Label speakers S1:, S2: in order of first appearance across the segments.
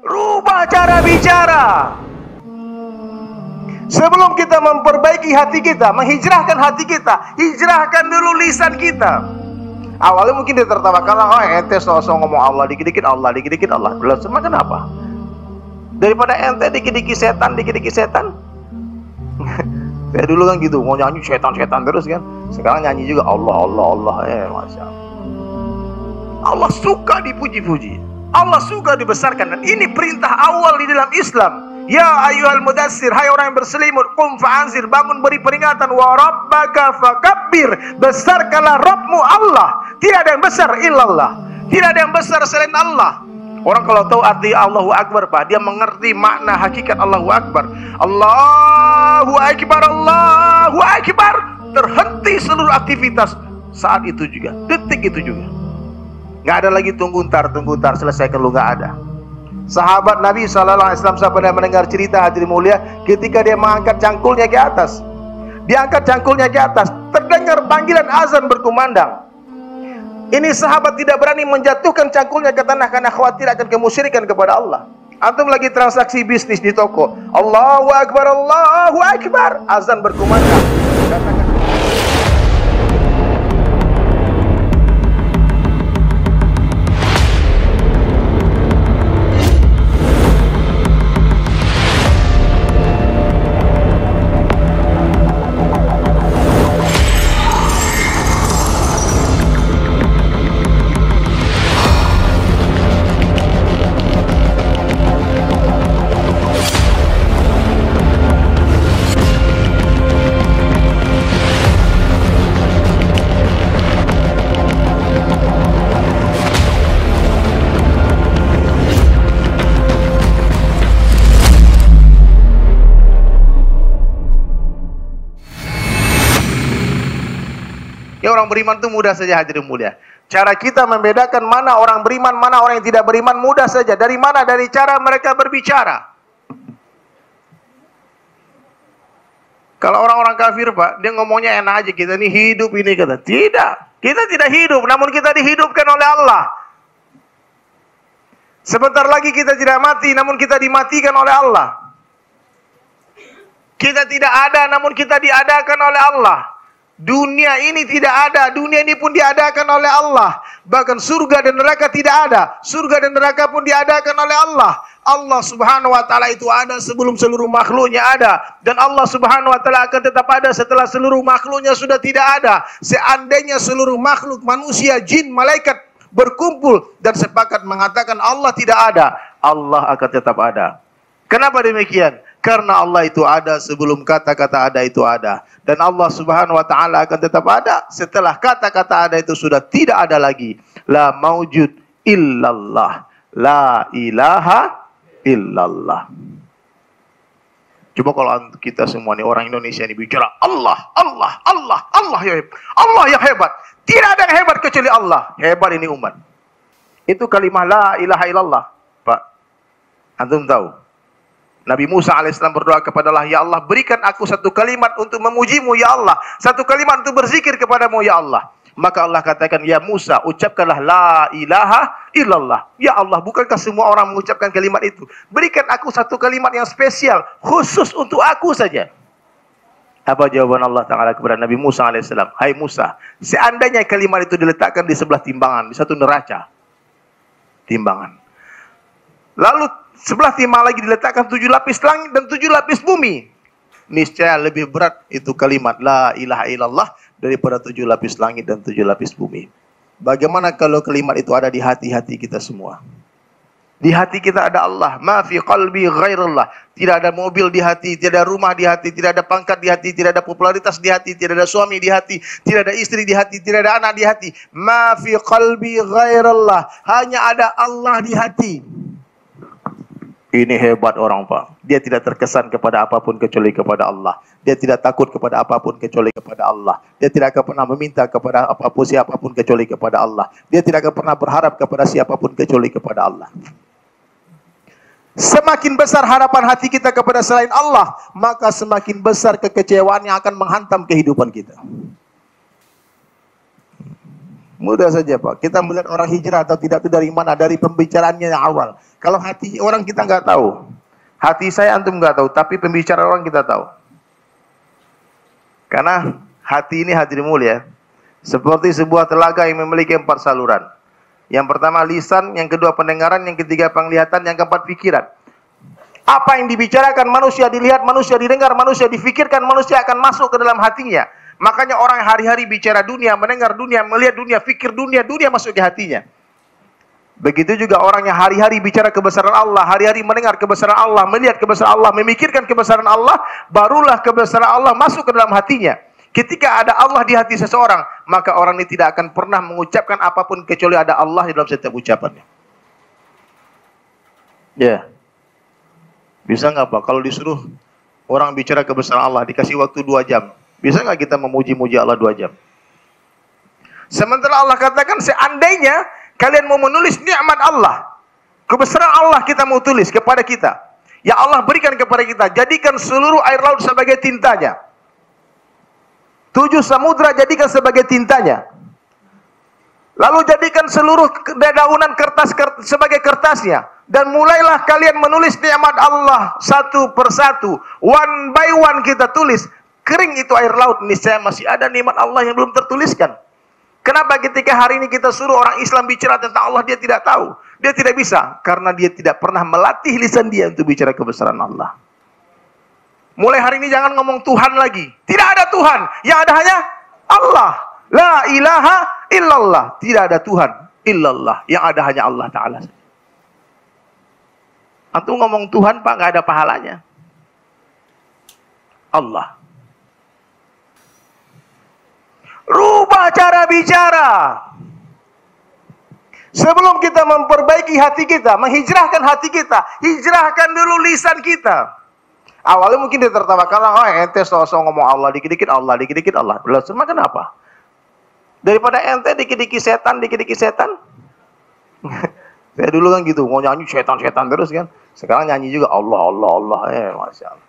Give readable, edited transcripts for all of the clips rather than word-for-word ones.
S1: Rubah cara bicara. Sebelum kita memperbaiki hati kita, menghijrahkan hati kita, hijrahkan dulu lisan kita. Awalnya mungkin dia tertawakan, oh ente sosok ngomong Allah dikit-dikit Allah, dikit-dikit Allah. Belum semakin apa? Daripada ente dikit-dikit setan, dikit-dikit setan. Saya dulu kan gitu, mau nyanyi setan-setan terus kan. Sekarang nyanyi juga Allah, Allah, Allah. Masya Allah. Allah suka dipuji-puji. Allah suka dibesarkan. Dan ini perintah awal di dalam Islam. Ya ayyuhal mudassir, hai orang yang berselimut, qum fa'anzir, bangun beri peringatan, wa rabbaka fakabbir, besarkanlah Rabbmu Allah. Tidak ada yang besar illallah. Tidak ada yang besar selain Allah. Orang kalau tahu arti Allahu Akbar, Pak, dia mengerti makna hakikat Allahu Akbar. Allahu Akbar, Allahu Akbar. Terhenti seluruh aktivitas saat itu juga, detik itu juga. Nggak ada lagi tunggu ntar, selesaikan lu, nggak ada. Sahabat Nabi SAW saya pernah mendengar cerita, hadirin mulia, ketika dia mengangkat cangkulnya ke atas. Dia angkat cangkulnya ke atas, terdengar panggilan azan berkumandang. Ini sahabat tidak berani menjatuhkan cangkulnya ke tanah karena khawatir akan kemusyrikan kepada Allah. Antum lagi transaksi bisnis di toko, Allahu Akbar, Allahu Akbar, azan berkumandang. Katakan, ya orang beriman itu mudah saja, hadirin mulia. Cara kita membedakan mana orang beriman, mana orang yang tidak beriman mudah saja. Dari mana? Dari cara mereka berbicara. Kalau orang-orang kafir, Pak, dia ngomongnya enak aja, kita ini hidup ini, kata. Tidak, kita tidak hidup, namun kita dihidupkan oleh Allah. Sebentar lagi kita tidak mati, namun kita dimatikan oleh Allah. Kita tidak ada, namun kita diadakan oleh Allah. Dunia ini tidak ada, dunia ini pun diadakan oleh Allah. Bahkan surga dan neraka tidak ada, surga dan neraka pun diadakan oleh Allah. Allah Subhanahu wa taala itu ada sebelum seluruh makhluknya ada, dan Allah Subhanahu wa taala akan tetap ada setelah seluruh makhluknya sudah tidak ada. Seandainya seluruh makhluk manusia, jin, malaikat berkumpul dan sepakat mengatakan Allah tidak ada, Allah akan tetap ada. Kenapa demikian? Karena Allah itu ada sebelum kata-kata ada itu ada. Dan Allah Subhanahu wa taala akan tetap ada setelah kata-kata ada itu sudah tidak ada lagi. La maujud illallah, la ilaha illallah. Coba kalau kita semua nih orang Indonesia ini bicara Allah, Allah, Allah, Allah ya hebat, Allah yang hebat. Tidak ada yang hebat kecuali Allah. Hebat ini umat. Itu kalimah la ilaha illallah, Pak. Antum tahu? Nabi Musa alaihissalam berdoa kepada Allah, ya Allah berikan aku satu kalimat untuk memujimu ya Allah, satu kalimat untuk berzikir kepadamu ya Allah. Maka Allah katakan, ya Musa ucapkanlah la ilaha illallah. Ya Allah, bukankah semua orang mengucapkan kalimat itu? Berikan aku satu kalimat yang spesial, khusus untuk aku saja. Apa jawaban Allah Ta'ala kepada Nabi Musa alaihissalam? Hai Musa, seandainya kalimat itu diletakkan di sebelah timbangan, di satu neraca timbangan, lalu sebelah timbangan lagi diletakkan 7 lapis langit dan 7 lapis bumi, niscaya lebih berat itu kalimat la ilaha illallah daripada 7 lapis langit dan 7 lapis bumi. Bagaimana kalau kalimat itu ada di hati-hati kita semua? Di hati kita ada Allah. Ma fi qalbi ghairullah. Tidak ada mobil di hati, tidak ada rumah di hati, tidak ada pangkat di hati, tidak ada popularitas di hati, tidak ada suami di hati, tidak ada istri di hati, tidak ada anak di hati. Ma fi qalbi ghairullah. Hanya ada Allah di hati. Ini hebat orang, Pak. Dia tidak terkesan kepada apapun kecuali kepada Allah. Dia tidak takut kepada apapun kecuali kepada Allah. Dia tidak akan pernah meminta kepada apapun siapapun kecuali kepada Allah. Dia tidak akan pernah berharap kepada siapapun kecuali kepada Allah. Semakin besar harapan hati kita kepada selain Allah, maka semakin besar kekecewaan yang akan menghantam kehidupan kita. Mudah saja, Pak. Kita melihat orang hijrah atau tidak itu dari mana? Dari pembicaraannya yang awal. Kalau hati orang kita nggak tahu. Hati saya antum nggak tahu, tapi pembicara orang kita tahu. Karena hati ini hadirin mulia, seperti sebuah telaga yang memiliki 4 saluran. Yang pertama lisan, yang kedua pendengaran, yang ketiga penglihatan, yang keempat pikiran. Apa yang dibicarakan manusia dilihat, manusia didengar, manusia difikirkan, manusia akan masuk ke dalam hatinya. Makanya orang yang hari-hari bicara dunia, mendengar dunia, melihat dunia, fikir dunia, dunia masuk ke hatinya. Begitu juga orang yang hari-hari bicara kebesaran Allah, hari-hari mendengar kebesaran Allah, melihat kebesaran Allah, memikirkan kebesaran Allah, barulah kebesaran Allah masuk ke dalam hatinya. Ketika ada Allah di hati seseorang, maka orang ini tidak akan pernah mengucapkan apapun kecuali ada Allah di dalam setiap ucapannya. Ya. Bisa nggak Pak? Kalau disuruh orang bicara kebesaran Allah, dikasih waktu 2 jam. Bisa nggak kita memuji-muji Allah 2 jam? Sementara Allah katakan, seandainya kalian mau menulis nikmat Allah, kebesaran Allah kita mau tulis kepada kita, ya Allah berikan kepada kita, jadikan seluruh air laut sebagai tintanya, 7 samudra jadikan sebagai tintanya, lalu jadikan seluruh dedaunan kertas sebagai kertasnya, dan mulailah kalian menulis nikmat Allah satu persatu, one by one kita tulis. Kering itu air laut, niscaya masih ada nikmat Allah yang belum tertuliskan. Kenapa ketika hari ini kita suruh orang Islam bicara tentang Allah, dia tidak tahu, dia tidak bisa, karena dia tidak pernah melatih lisan dia untuk bicara kebesaran Allah. Mulai hari ini jangan ngomong Tuhan lagi. Tidak ada Tuhan, yang ada hanya Allah. La ilaha illallah. Tidak ada Tuhan illallah, yang ada hanya Allah Ta'ala. Antum ngomong Tuhan Pak, nggak ada pahalanya. Allah. Rubah cara bicara. Sebelum kita memperbaiki hati kita, menghijrahkan hati kita, hijrahkan dulu lisan kita. Awalnya mungkin dia tertawakan, oh ente sosok ngomong Allah, dikit-dikit Allah, dikit-dikit Allah. Lalu semua kenapa? Daripada ente dikit-dikit setan, dikit-dikit setan. Saya dulu kan gitu, mau nyanyi setan-setan terus kan. Sekarang nyanyi juga Allah, Allah, Allah. Masya Allah.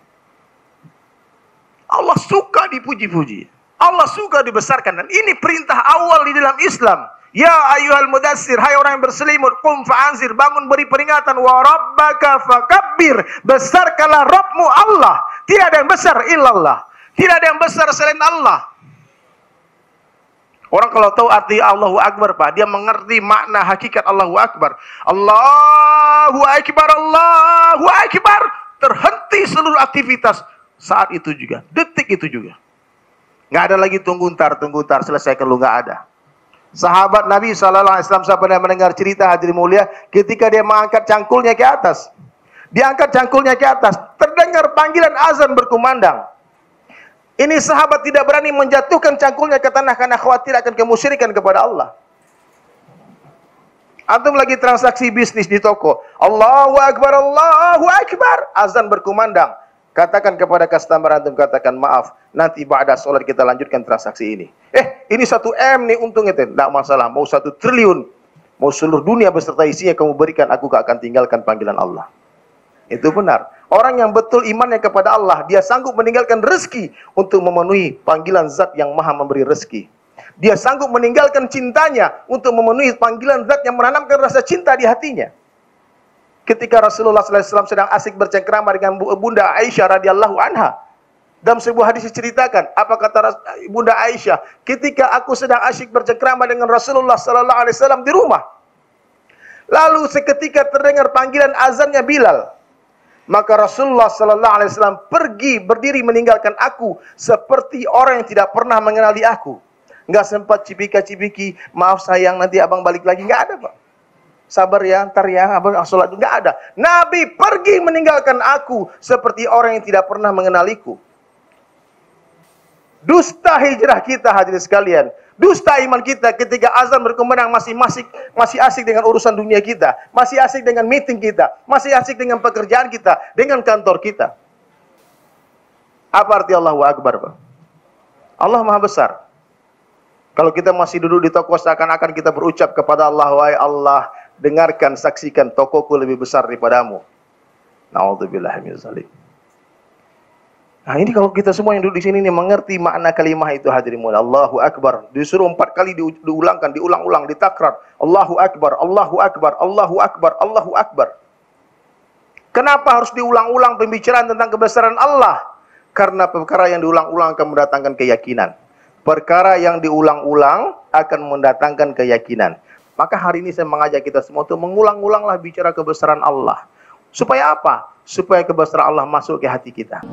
S1: Allah suka dipuji-puji. Allah suka dibesarkan, dan ini perintah awal di dalam Islam. Ya ayyuhal mudassir, hai orang yang berselimut, qum fa'anzir, bangun beri peringatan, wa rabbaka fakabbir, besarkanlah Rabbmu Allah. Tidak ada yang besar illallah. Tidak ada yang besar selain Allah. Orang kalau tahu arti Allahu Akbar Pak, dia mengerti makna hakikat Allahu Akbar. Allahu Akbar, Allahu Akbar. Terhenti seluruh aktivitas saat itu juga, detik itu juga. Nggak ada lagi tunggu ntar, selesai kalau nggak ada. Sahabat Nabi SAW, saya pernah mendengar cerita hadirin mulia, ketika dia mengangkat cangkulnya ke atas. Dia angkat cangkulnya ke atas, terdengar panggilan azan berkumandang. Ini sahabat tidak berani menjatuhkan cangkulnya ke tanah karena khawatir akan kemusyrikan kepada Allah. Antum lagi transaksi bisnis di toko, Allahu Akbar, Allahu Akbar, azan berkumandang. Katakan kepada customer antum, katakan maaf, nanti ba'da sholat kita lanjutkan transaksi ini. Ini 1 M nih untung itu. Tidak masalah, mau 1 triliun, mau seluruh dunia beserta isinya kamu berikan, aku gak akan tinggalkan panggilan Allah. Itu benar. Orang yang betul imannya kepada Allah, dia sanggup meninggalkan rezeki untuk memenuhi panggilan zat yang maha memberi rezeki. Dia sanggup meninggalkan cintanya untuk memenuhi panggilan zat yang menanamkan rasa cinta di hatinya. Ketika Rasulullah SAW sedang asik bercengkrama dengan Bunda Aisyah radhiyallahu anha, dalam sebuah hadis diceritakan, apa kata Bunda Aisyah, ketika aku sedang asik bercengkrama dengan Rasulullah SAW di rumah, lalu seketika terdengar panggilan azannya Bilal, maka Rasulullah SAW pergi berdiri meninggalkan aku seperti orang yang tidak pernah mengenali aku. Nggak sempat cipika-cipiki, maaf sayang nanti abang balik lagi, nggak ada Pak. Sabar ya, ntar ya, abang sholat, nggak ada. Nabi pergi meninggalkan aku seperti orang yang tidak pernah mengenaliku. Dusta hijrah kita hadirin sekalian, dusta iman kita ketika azan berkumandang masih asik dengan urusan dunia kita, masih asik dengan meeting kita, masih asik dengan pekerjaan kita, dengan kantor kita. Apa arti Allahu Akbar Pak? Allah Maha Besar. Kalau kita masih duduk di toko seakan-akan kita berucap kepada Allah, wahai Allah, dengarkan, saksikan, tokoku lebih besar daripadamu. Na'udzubillah min dzalik. Nah ini kalau kita semua yang duduk di sini ini mengerti makna kalimah itu hadirin mulia. Allahu Akbar. Disuruh 4 kali diulangkan, diulang-ulang, ditakrar. Allahu Akbar, Allahu Akbar, Allahu Akbar, Allahu Akbar. Kenapa harus diulang-ulang pembicaraan tentang kebesaran Allah? Karena perkara yang diulang-ulang akan mendatangkan keyakinan. Perkara yang diulang-ulang akan mendatangkan keyakinan. Maka hari ini saya mengajak kita semua untuk mengulang-ulanglah bicara kebesaran Allah. Supaya apa? Supaya kebesaran Allah masuk ke hati kita.